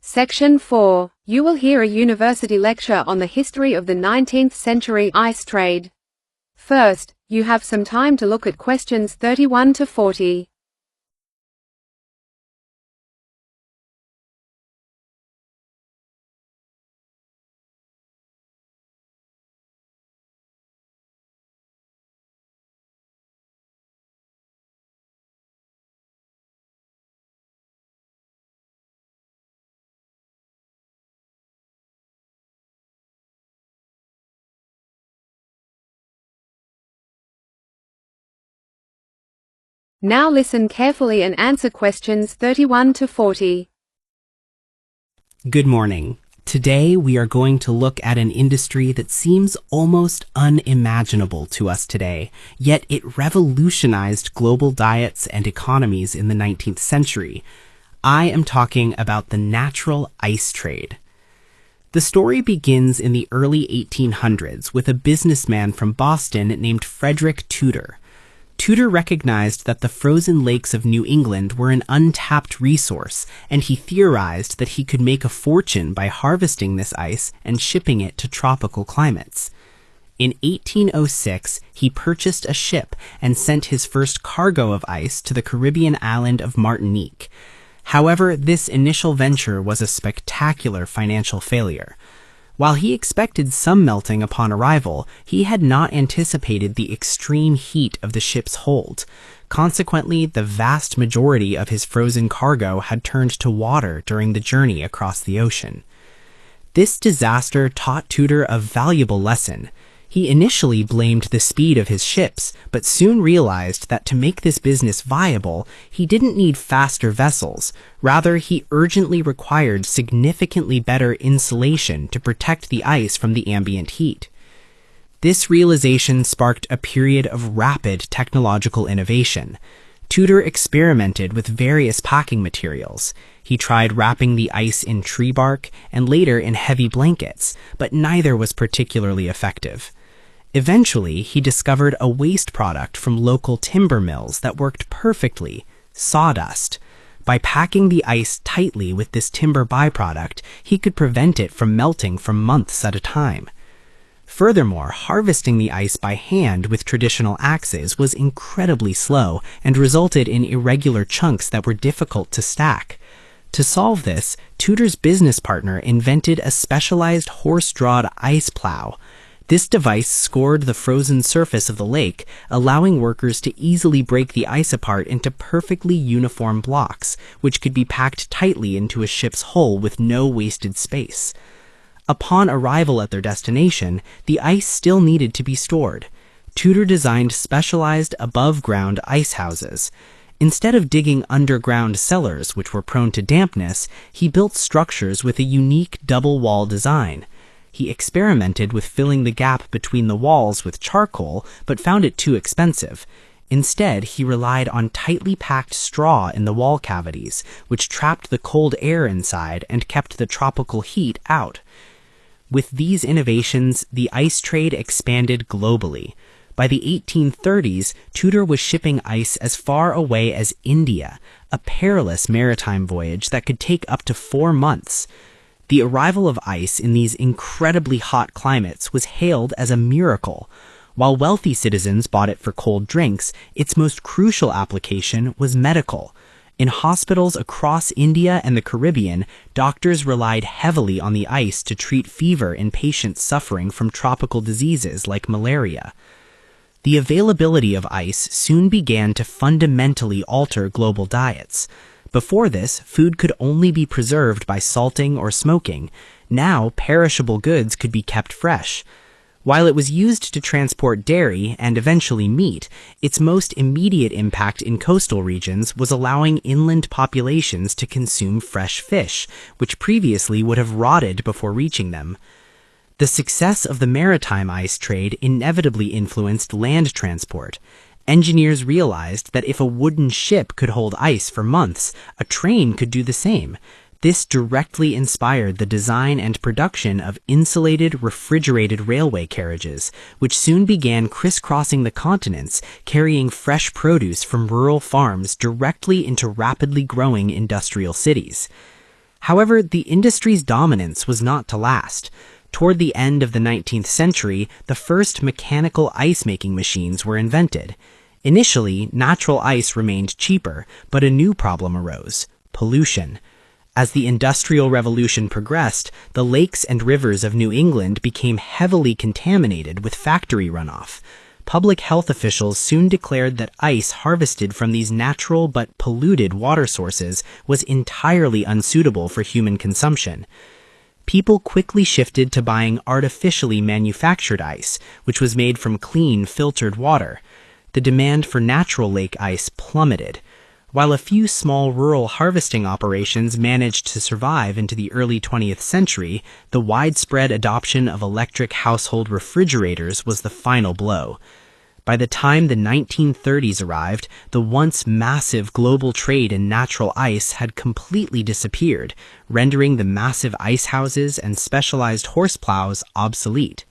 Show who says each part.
Speaker 1: Section 4. You will hear a university lecture on the history of the 19th century ice trade. First, you have some time to look at questions 31 to 40. Now listen carefully and answer questions 31 to 40.
Speaker 2: Good morning. Today we are going to look at an industry that seems almost unimaginable to us today, yet it revolutionized global diets and economies in the 19th century. I am talking about the natural ice trade. The story begins in the early 1800s with a businessman from Boston named Frederick Tudor. Tudor recognized that the frozen lakes of New England were an untapped resource, and he theorized that he could make a fortune by harvesting this ice and shipping it to tropical climates. In 1806, he purchased a ship and sent his first cargo of ice to the Caribbean island of Martinique. However, this initial venture was a spectacular financial failure. While he expected some melting upon arrival, he had not anticipated the extreme heat of the ship's hold. Consequently, the vast majority of his frozen cargo had turned to water during the journey across the ocean. This disaster taught Tudor a valuable lesson. He initially blamed the speed of his ships, but soon realized that to make this business viable, he didn't need faster vessels. Rather, he urgently required significantly better insulation to protect the ice from the ambient heat. This realization sparked a period of rapid technological innovation. Tudor experimented with various packing materials. He tried wrapping the ice in tree bark and later in heavy blankets, but neither was particularly effective. Eventually, he discovered a waste product from local timber mills that worked perfectly: sawdust. By packing the ice tightly with this timber byproduct, he could prevent it from melting for months at a time. Furthermore, harvesting the ice by hand with traditional axes was incredibly slow and resulted in irregular chunks that were difficult to stack. To solve this, Tudor's business partner invented a specialized horse-drawn ice plow. This device scored the frozen surface of the lake, allowing workers to easily break the ice apart into perfectly uniform blocks, which could be packed tightly into a ship's hull with no wasted space. Upon arrival at their destination, the ice still needed to be stored. Tudor designed specialized above-ground ice houses. Instead of digging underground cellars, which were prone to dampness, he built structures with a unique double-wall design. He experimented with filling the gap between the walls with charcoal, but found it too expensive. Instead, he relied on tightly packed straw in the wall cavities, which trapped the cold air inside and kept the tropical heat out. With these innovations, the ice trade expanded globally. By the 1830s, Tudor was shipping ice as far away as India, a perilous maritime voyage that could take up to 4 months. The arrival of ice in these incredibly hot climates was hailed as a miracle. While wealthy citizens bought it for cold drinks, its most crucial application was medical. In hospitals across India and the Caribbean, doctors relied heavily on the ice to treat fever in patients suffering from tropical diseases like malaria. The availability of ice soon began to fundamentally alter global diets. Before this, food could only be preserved by salting or smoking. Now, perishable goods could be kept fresh. While it was used to transport dairy and eventually meat, its most immediate impact in coastal regions was allowing inland populations to consume fresh fish, which previously would have rotted before reaching them. The success of the maritime ice trade inevitably influenced land transport. Engineers realized that if a wooden ship could hold ice for months, a train could do the same. This directly inspired the design and production of insulated, refrigerated railway carriages, which soon began crisscrossing the continents, carrying fresh produce from rural farms directly into rapidly growing industrial cities. However, the industry's dominance was not to last. Toward the end of the 19th century, the first mechanical ice-making machines were invented. Initially, natural ice remained cheaper, but a new problem arose: pollution. As the Industrial Revolution progressed, the lakes and rivers of New England became heavily contaminated with factory runoff. Public health officials soon declared that ice harvested from these natural but polluted water sources was entirely unsuitable for human consumption. People quickly shifted to buying artificially manufactured ice, which was made from clean, filtered water. The demand for natural lake ice plummeted. While a few small rural harvesting operations managed to survive into the early 20th century, the widespread adoption of electric household refrigerators was the final blow. By the time the 1930s arrived, the once massive global trade in natural ice had completely disappeared, rendering the massive ice houses and specialized horseplows obsolete.